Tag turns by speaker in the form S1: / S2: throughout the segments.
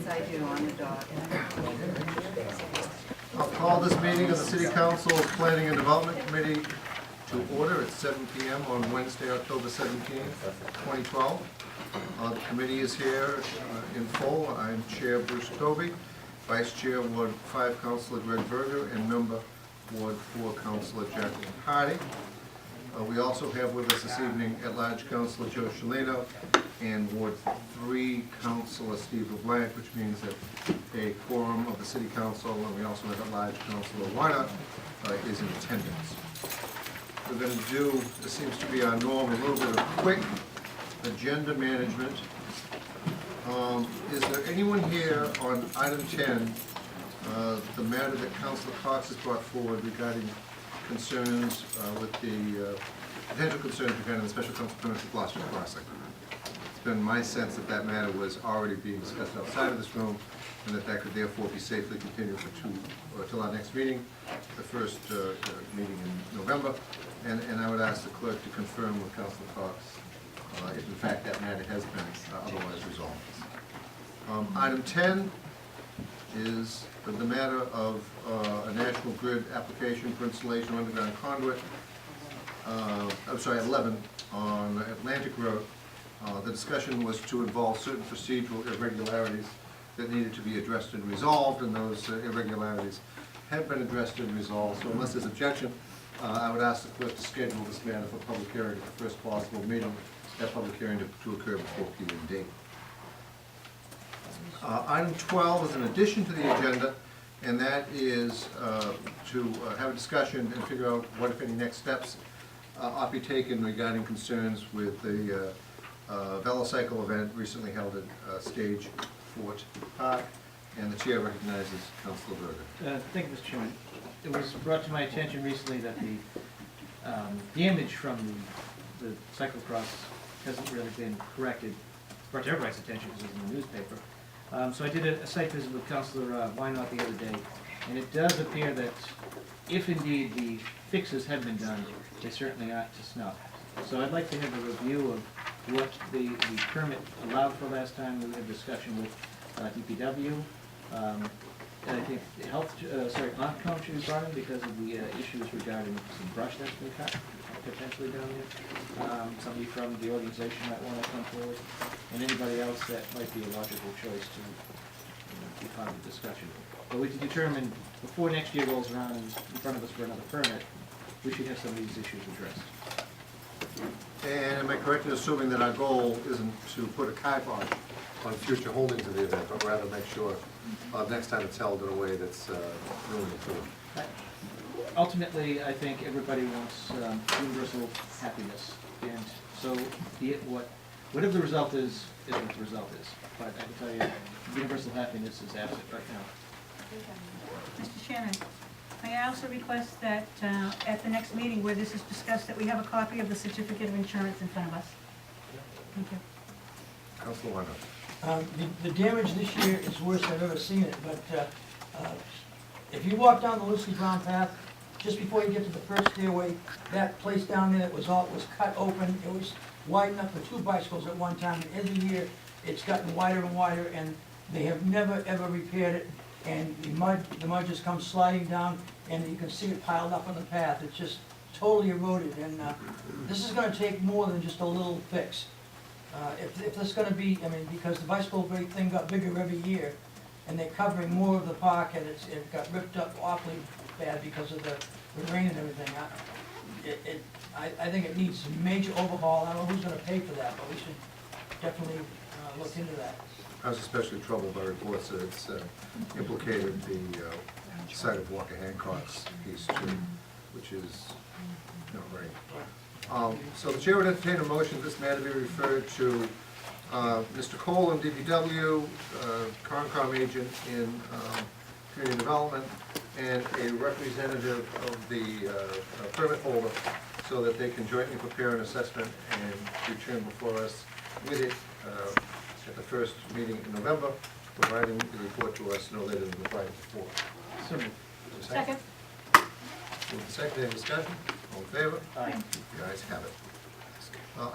S1: Yes, I do, on the dot.
S2: I'll call this meeting of the City Council Planning and Development Committee to order at 7 p.m. on Wednesday, October 17th, 2012. The committee is here in full. I'm Chair Bruce Tovey, Vice Chair Ward 5 Councilor Greg Berger, and Member Ward 4 Councilor Jacqueline Hardy. We also have with us this evening at-large Councilor Joe Shalino and Ward 3 Councilor Steve LeBlanc, which means that a quorum of the City Council, and we also have at-large Councilor Weiner, is in attendance. We're going to do, this seems to be our norm, a little bit of quick agenda management. Is there anyone here on item 10, the matter that Councilor Cox has brought forward regarding concerns with the potential concerns regarding the special council permit for Gloucester Crossing? It's been my sense that that matter was already being discussed outside of this room, and that could therefore be safely continued for till our next meeting, the first meeting in November. And I would ask the clerk to confirm with Councilor Cox if in fact that matter has been otherwise resolved. Item 10 is the matter of a National Grid application for installation of underground conduit. I'm sorry, 11 on Atlantic Road. The discussion was to involve certain procedural irregularities that needed to be addressed and resolved, and those irregularities have been addressed and resolved. So unless there's objection, I would ask the clerk to schedule this matter for public hearing at the first possible meeting, that public hearing to occur before p.m. date. Item 12 is an addition to the agenda, and that is to have a discussion and figure out what, if any, next steps ought to be taken regarding concerns with the VeloCycle event recently held at Stage Fort Park, and the chair recognizes Councilor Berger.
S3: Thank you, Mr. Chairman. It was brought to my attention recently that the damage from the cyclocross hasn't really been corrected. Brought to everybody's attention because it was in the newspaper. So I did a site visit with Councilor Wynot the other day, and it does appear that if indeed the fixes have been done, they certainly aren't to snuff. So I'd like to have a review of what the permit allowed for last time. We had discussion with DPW. And I think the Encom should be brought in because of the issues regarding some brush that's been cut potentially down there. Somebody from the organization might want to come forward, and anybody else that might be a logical choice to be part of the discussion. But we can determine before next year rolls around and in front of us for another permit, we should have some of these issues addressed.
S2: And am I correct in assuming that our goal isn't to put a kibosh on future holdings of the event, but rather make sure next time it's held in a way that's really important?
S3: Ultimately, I think everybody wants universal happiness, and so be it whatever the result is what the result is. But I can tell you, universal happiness is absent right now.
S4: Mr. Chairman, may I also request that at the next meeting where this is discussed, that we have a copy of the certificate of insurance in front of us? Thank you.
S2: Councilor Wynot.
S5: The damage this year is worse than I've ever seen it, but if you walk down the Lucy Brown path, just before you get to the first stairway, that place down there was cut open. It was wide enough for 2 bicycles at one time, and every year it's gotten wider and wider, and they have never ever repaired it. And the mud just comes sliding down, and you can see it piled up on the path. It's just totally eroded, and this is going to take more than just a little fix. If there's going to be, I mean, because the bicycle brake thing got bigger every year, and they're covering more of the park, and it got ripped up awfully bad because of the rain and everything. I think it needs some major overhaul. I don't know who's going to pay for that, but we should definitely look into that.
S2: I was especially troubled by reports that it's implicated the site of Walker Hancock's piece too, which is not right. So the chair would entertain a motion this matter be referred to Mr. Cole in DPW, Concom agent in community development, and a representative of the permit holder, so that they can jointly prepare an assessment and return before us with it at the first meeting in November, providing the report to us no later than the Friday before.
S3: So moved.
S4: Second.
S2: Moved and seconded. Any discussion? All in favor?
S3: Aye.
S2: The ayes have it.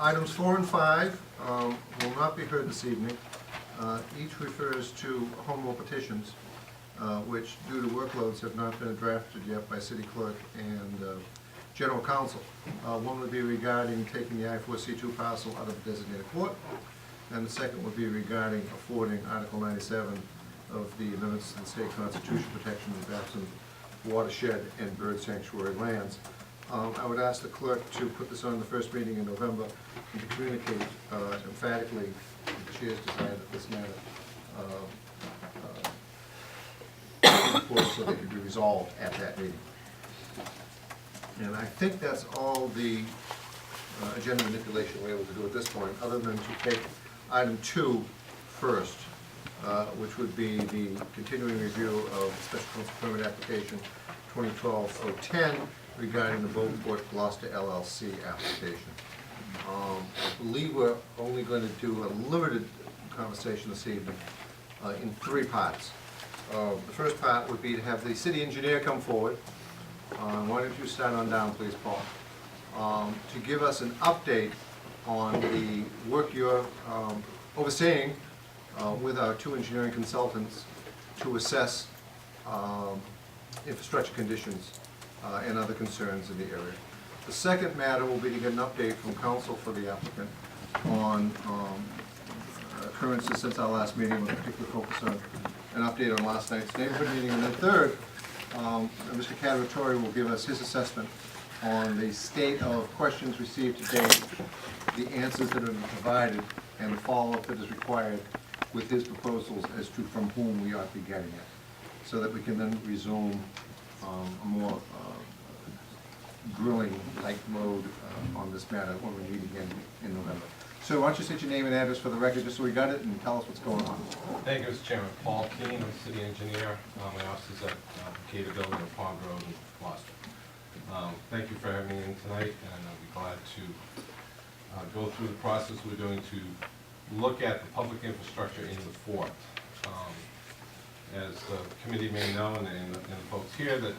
S2: Items 4 and 5 will not be heard this evening. Each refers to home rule petitions, which due to workloads have not been drafted yet by city clerk and general counsel. One would be regarding taking the I-4C2 parcel out of the designated port, and the second would be regarding affording Article 97 of the amendments to the state constitution protection of absent watershed and bird sanctuary lands. I would ask the clerk to put this on the first meeting in November and to communicate emphatically the chair's desire that this matter so they could be resolved at that meeting. And I think that's all the agenda manipulation we're able to do at this point, other than to take item 2 first, which would be the continuing review of the special council permit application 2012-010 regarding the Beauport Gloucester LLC application. I believe we're only going to do a limited conversation this evening in 3 parts. The first part would be to have the city engineer come forward. Why don't you start on down, please, Paul, to give us an update on the work you're overseeing with our 2 engineering consultants to assess infrastructure conditions and other concerns in the area. The second matter will be to get an update from counsel for the applicant on occurrences since our last meeting, with a particular focus on an update on last night's neighborhood meeting. And then third, Mr. Cadavatore will give us his assessment on the state of questions received to date, the answers that have been provided, and the follow-up that is required with his proposals as to from whom we ought to be getting it, so that we can then resume a more grilling-like mode on this matter when we meet again in November. So why don't you state your name and address for the record, just so we got it, and tell us what's going on.
S1: Thank you, Mr. Chairman. Paul Keane, I'm the city engineer. My office is at Cater Building on Pond Road in Gloucester. Thank you for having me in tonight, and I'll be glad to go through the process we're doing to look at the public infrastructure in the fort. As the committee may know, and the folks here, that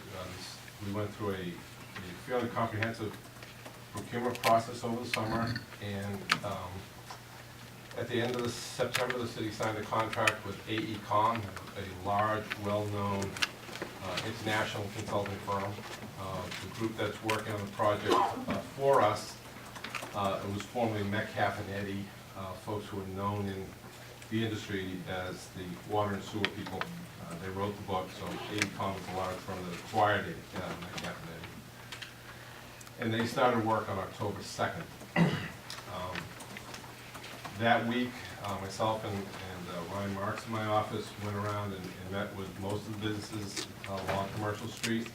S1: we went through a fairly comprehensive procurement process over the summer, and at the end of September, the city signed a contract with AECom, a large, well-known international consulting firm. The group that's working on the project for us, it was formerly Metcalf and Eddy, folks who are known in the industry as the water and sewer people. They wrote the book, so AECom is a large firm that acquired it, Metcalf and Eddy. And they started work on October 2nd. That week, myself and Ryan Marks in my office went around and met with most of the businesses along Commercial Street,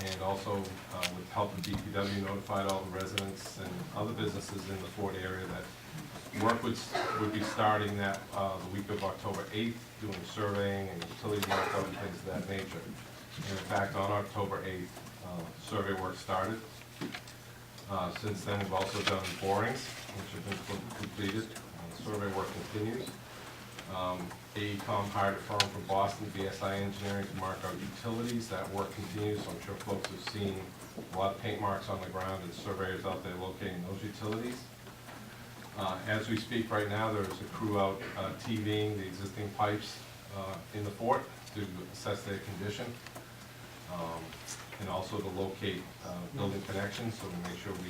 S1: and also with help of DPW notified all the residents and other businesses in the Fort area that work would be starting that the week of October 8th, doing surveying and utility work, other things of that nature. And in fact, on October 8th, survey work started. Since then, we've also done borings, which have been completed. Survey work continues. AECom hired a firm from Boston, BSI Engineering, to mark out utilities. That work continues, so I'm sure folks have seen a lot of paint marks on the ground and surveyors out there locating those utilities. As we speak right now, there's a crew out TVing the existing pipes in the fort to assess their condition, and also to locate building connections, so we make sure we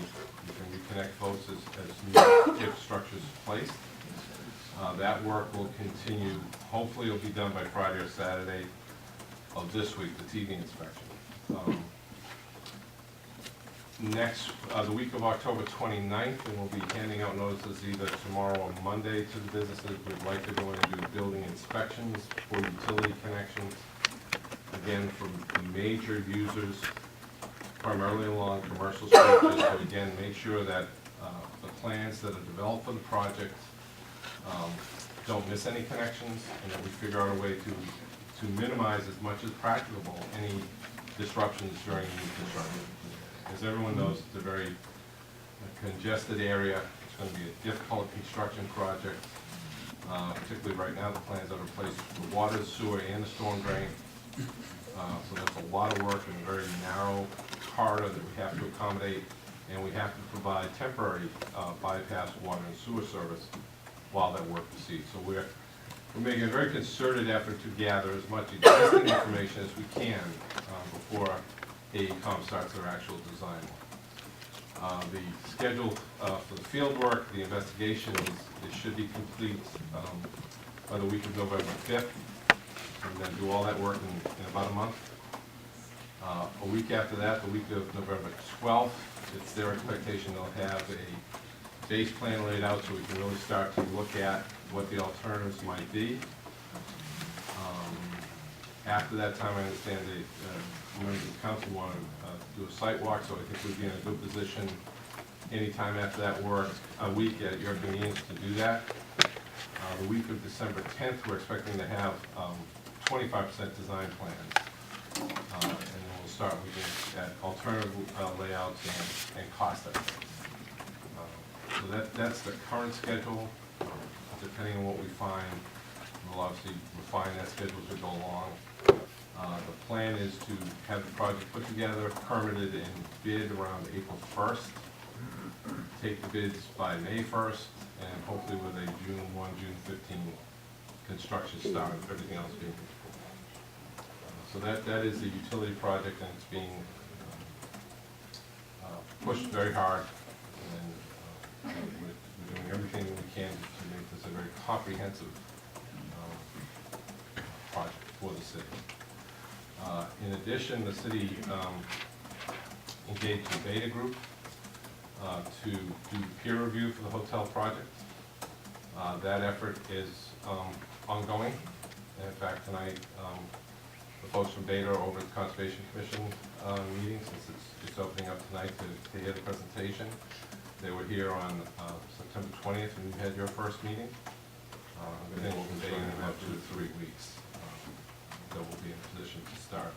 S1: can reconnect folks as new infrastructure is placed. That work will continue. Hopefully it'll be done by Friday or Saturday of this week, the TV inspection. Next, the week of October 29th, and we'll be handing out notices either tomorrow or Monday to the businesses. We'd like to go in and do building inspections for utility connections, again, for major users, primarily along Commercial Street, just to, again, make sure that the plans that are developed for the project don't miss any connections, and that we figure out a way to minimize as much as practicable any disruptions during the construction. As everyone knows, it's a very congested area. It's going to be a difficult construction project, particularly right now. The plans that are placed for the water, the sewer, and the storm drain. So that's a lot of work in a very narrow corridor that we have to accommodate, and we have to provide temporary bypass water and sewer service while that work proceeds. So we're we're making a very concerted effort to gather as much existing information as we can before AECom starts their actual design work. The schedule for the field work, the investigation, it should be complete by the week of November 5th. And then do all that work in about a month. A week after that, the week of November 12th, it's their expectation they'll have a base plan laid out so we can really start to look at what the alternatives might be. After that time, I understand the members of the council want to do a site walk, so I think we'd be in a good position anytime after that work, a week at your convenience to do that. The week of December 10th, we're expecting to have 25% design plans. And then we'll start looking at alternative layouts and cost estimates. So that's the current schedule. Depending on what we find, we'll obviously refine that schedule as we go along. The plan is to have the project put together, permitted, and bid around April 1st. Take the bids by May 1st, and hopefully with a June 1, June 15 construction start, everything else being so that is the utility project, and it's being pushed very hard, and we're doing everything we can to make this a very comprehensive project for the city. In addition, the city engaged a beta group to do peer review for the hotel project. That effort is ongoing. In fact, tonight, the folks from Beta are over at the Conservation Commission meeting, since it's opening up tonight to hear the presentation. They were here on September 20th when you had your first meeting. I think we'll be dating in about 2 to 3 weeks. That we'll be in a position to start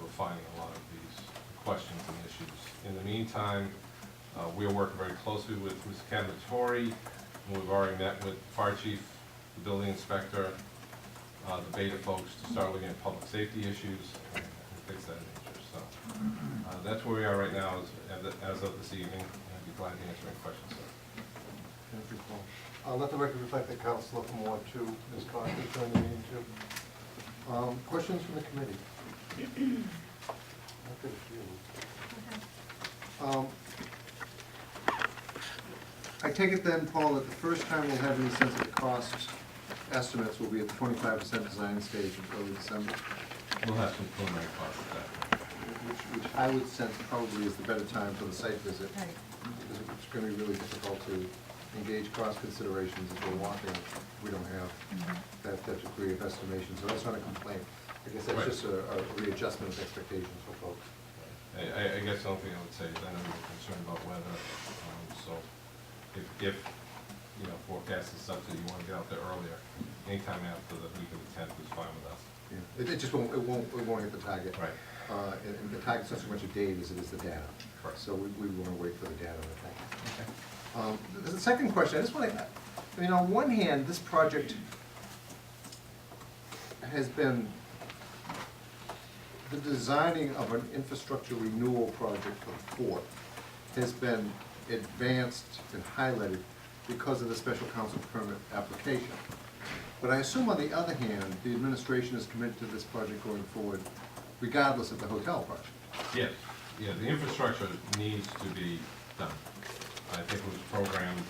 S1: refining a lot of these questions and issues. In the meantime, we are working very closely with Ms. Cavatori, and we've already met with the fire chief, the building inspector, the Beta folks to start looking at public safety issues and things of that nature. So that's where we are right now as of this evening. I'd be glad to answer any questions, sir.
S2: Thank you, Paul. Let the record reflect that Councilor from Ward 2, Ms. Costa, joined the meeting too. Questions from the committee? I've got a few. I take it then, Paul, that the first time we'll have any sense of the cost estimates will be at the 25% design stage in early December?
S1: We'll have some preliminary costs at that point.
S2: Which I would sense probably is the better time for the site visit.
S4: Right.
S2: Because it's going to be really difficult to engage cost considerations if we're walking, we don't have that degree of estimation. So that's not a complaint. I guess that's
S1: Right.
S2: just a readjustment of expectations for folks.
S1: I guess the only thing I would say is I know you're concerned about weather, so if you know, forecast is such that you want to get out there earlier, anytime after the week of the 10th is fine with us.
S2: Yeah. It just won't hit the target.
S1: Right.
S2: And the target's not so much a date as it is the data.
S1: Correct.
S2: So we want to wait for the data, I think.
S1: Okay.
S2: The second question, I just want to, I mean, on one hand, this project has been the designing of an infrastructure renewal project for the port has been advanced and highlighted because of the special council permit application. But I assume on the other hand, the administration is committed to this project going forward regardless of the hotel project.
S1: Yes, yeah, the infrastructure needs to be done. I think it was programmed,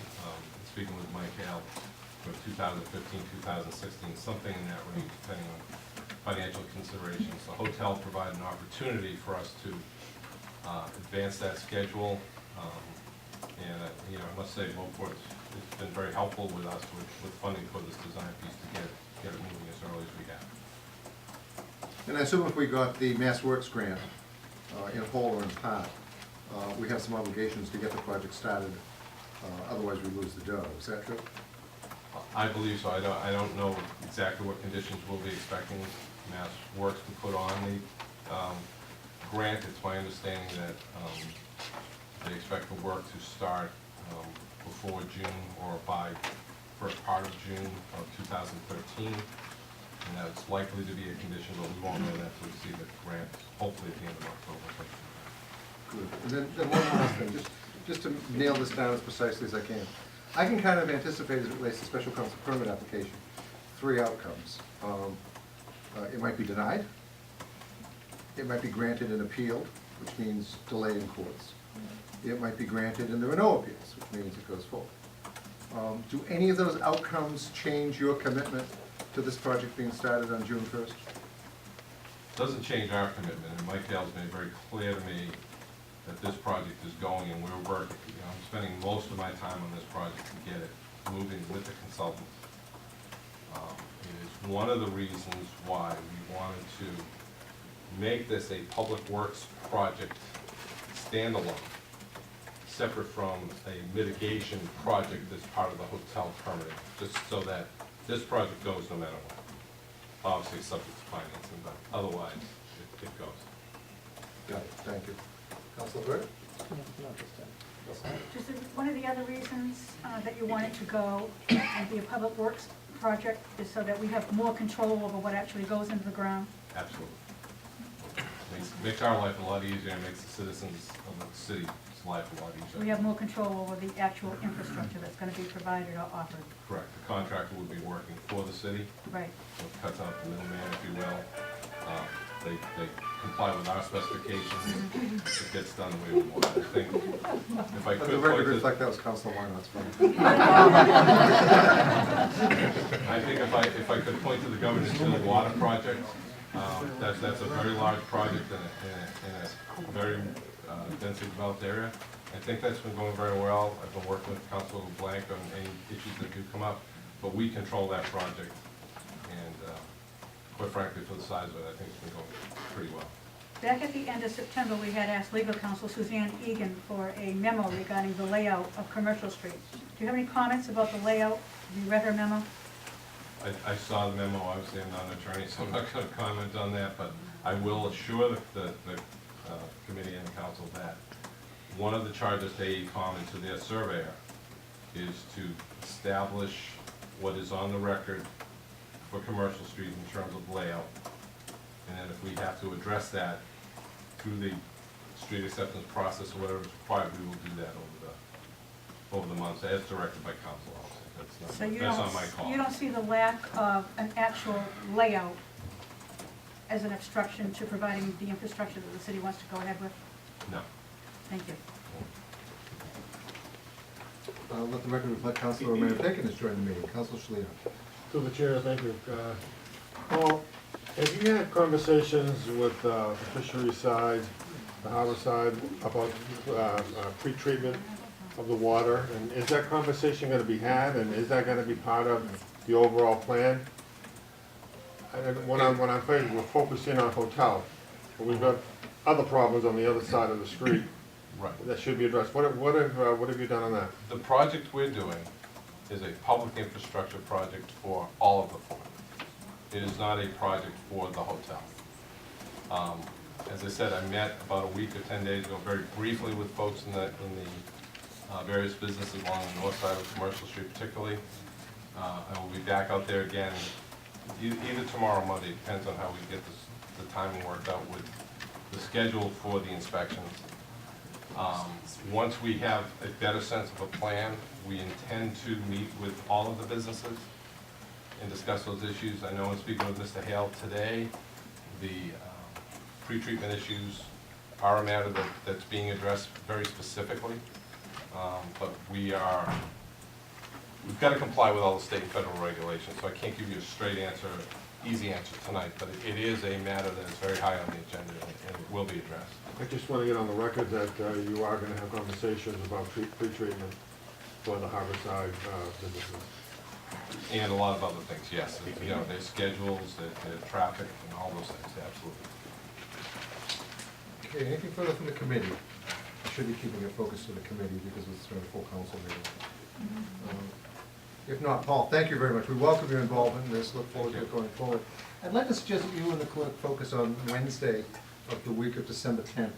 S1: speaking with Mike Hale, for 2015, 2016, something in that range, depending on financial considerations. The hotel provided an opportunity for us to advance that schedule. And you know, I must say, Moport's it's been very helpful with us with funding for this design piece to get it moving as early as we have.
S2: And I assume if we got the Mass Works grant, in whole or in part, we have some obligations to get the project started, otherwise we lose the dough. Is that true?
S1: I believe so. I don't know exactly what conditions we'll be expecting Mass Works to put on the grant. It's my understanding that they expect the work to start before June or by first part of June of 2013. And that's likely to be a condition, but we won't know that until we see the grant, hopefully at the end of October.
S2: Good. And then one last thing, just to nail this down as precisely as I can. I can kind of anticipate as it relates to special council permit application, three outcomes. It might be denied, it might be granted and appealed, which means delay in courts. It might be granted and there are no appeals, which means it goes forward. Do any of those outcomes change your commitment to this project being started on June 1st?
S1: Doesn't change our commitment, and Mike Dale's made very clear to me that this project is going and we're working. You know, I'm spending most of my time on this project to get it moving with the consultants. It is one of the reasons why we wanted to make this a public works project standalone, separate from a mitigation project that's part of the hotel permitting, just so that this project goes no matter what. Obviously subject to financing, but otherwise it goes.
S2: Got it, thank you. Councilor Bird?
S4: Just one of the other reasons that you want it to go and be a public works project is so that we have more control over what actually goes into the ground.
S1: Absolutely. Makes our life a lot easier and makes the citizens of the city's life a lot easier.
S4: We have more control over the actual infrastructure that's gonna be provided or offered.
S1: Correct. The contractor would be working for the city,
S4: Right.
S1: so it cuts out the middleman, if you will. They comply with our specifications, it gets done the way we want. I think if I
S2: Let
S1: could
S2: the
S1: point
S2: record
S1: to,
S2: reflect that was Councilor Weinhart's phone.
S1: I think if I could point to the government inland water project, that's a very large project in a very densely developed area. I think that's been going very well. I've been working with Councilor Blank on any issues that do come up, but we control that project. And quite frankly, for the size of it, I think it's been going pretty well.
S4: Back at the end of September, we had asked legal counsel Suzanne Egan for a memo regarding the layout of Commercial Street. Do you have any comments about the layout? Have you read her memo?
S1: I saw the memo. Obviously, I'm not an attorney, so I'm not going to comment on that, but I will assure the committee and the council that one of the charges they common to their surveyor is to establish what is on the record for Commercial Street in terms of layout. And then if we have to address that through the street acceptance process or whatever is required, we will do that over the months as directed by council. That's
S4: So
S1: not my call.
S4: you don't see the lack of an actual layout as an obstruction to providing the infrastructure that the city wants to go ahead with?
S1: No.
S4: Thank you.
S2: Let the record reflect Councilor Mann-Packin has joined the meeting. Councilor Shalina.
S6: To the chair, thank you. Paul, have you had conversations with the fishery side, the harbor side, about pre-treatment of the water? And is that conversation gonna be had, and is that gonna be part of the overall plan? And when I'm saying we're focusing on hotel, but we've got other problems on the other side of the street
S1: Right.
S6: that should be addressed. What have you done on that?
S1: The project we're doing is a public infrastructure project for all of the fort. It is not a project for the hotel. As I said, I met about a week or 10 days ago very briefly with folks in the various businesses along the north side of Commercial Street particularly. I will be back out there again either tomorrow or Monday, depends on how we get the timing worked out with the schedule for the inspections. Once we have a better sense of a plan, we intend to meet with all of the businesses and discuss those issues. I know in speaking with Mr. Hale today, the pre-treatment issues are a matter that's being addressed very specifically. But we've got to comply with all the state and federal regulations, so I can't give you a straight answer, easy answer tonight, but it is a matter that is very high on the agenda and it will be addressed.
S6: I just want to get on the record that you are going to have conversations about pre-treatment for the harborside businesses.
S1: And a lot of other things, yes. You know, their schedules, their traffic, and all those things, absolutely.
S2: Okay, anything further from the committee? I should be keeping it focused to the committee because it's a full council meeting. If not, Paul, thank you very much. We welcome your involvement in this, look forward to it going forward. I'd like to suggest that you and the clerk focus on Wednesday of the week of December 10th.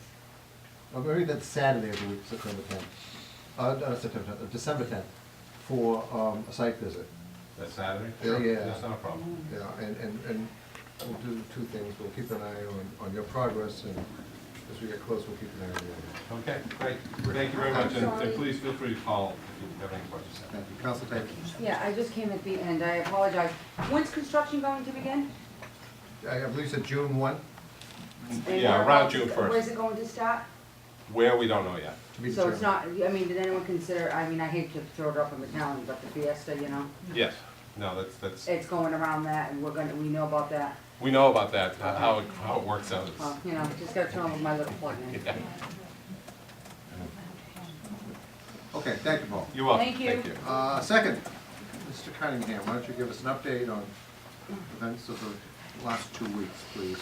S2: Or maybe that's Saturday of the week of September 10th. December 10th, for a site visit.
S1: That Saturday?
S2: Yeah, yeah.
S1: That's not a problem.
S2: Yeah, and we'll do two things. We'll keep an eye on your progress and As we get close, we'll keep an eye on
S1: Okay, great. Thank you very much, and please feel free to call if you have any questions.
S2: Thank you. Council Tate?
S7: Yeah, I just came at the end, I apologize. When's construction going to begin?
S2: I believe you said June 1,
S7: And
S1: Yeah, around June 1st.
S7: Where's it going to start?
S1: Where, we don't know yet.
S2: to be
S7: So it's
S2: determined.
S7: not, I mean, did anyone consider, I mean, I hate to throw it up on the calendar, but the Fiesta, you know?
S1: Yes, no, that's,
S7: It's going around that, and we know about that.
S1: we know about that, how it works out. is-
S7: Well, you know, just gotta turn with my little plug in.
S1: Yeah.
S2: Okay, thank you, Paul.
S1: You're welcome.
S7: Thank you.
S2: Second, Mr. Cunningham, why don't you give us an update on events of the last 2 weeks, please?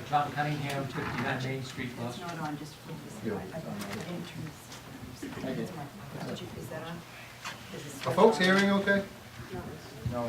S3: John Cunningham, 59 Main Street, Gloucester.
S8: Not on, just for this.
S2: Yeah.
S3: I did.
S8: Is that on? Is this-
S2: Are folks hearing okay?
S3: No.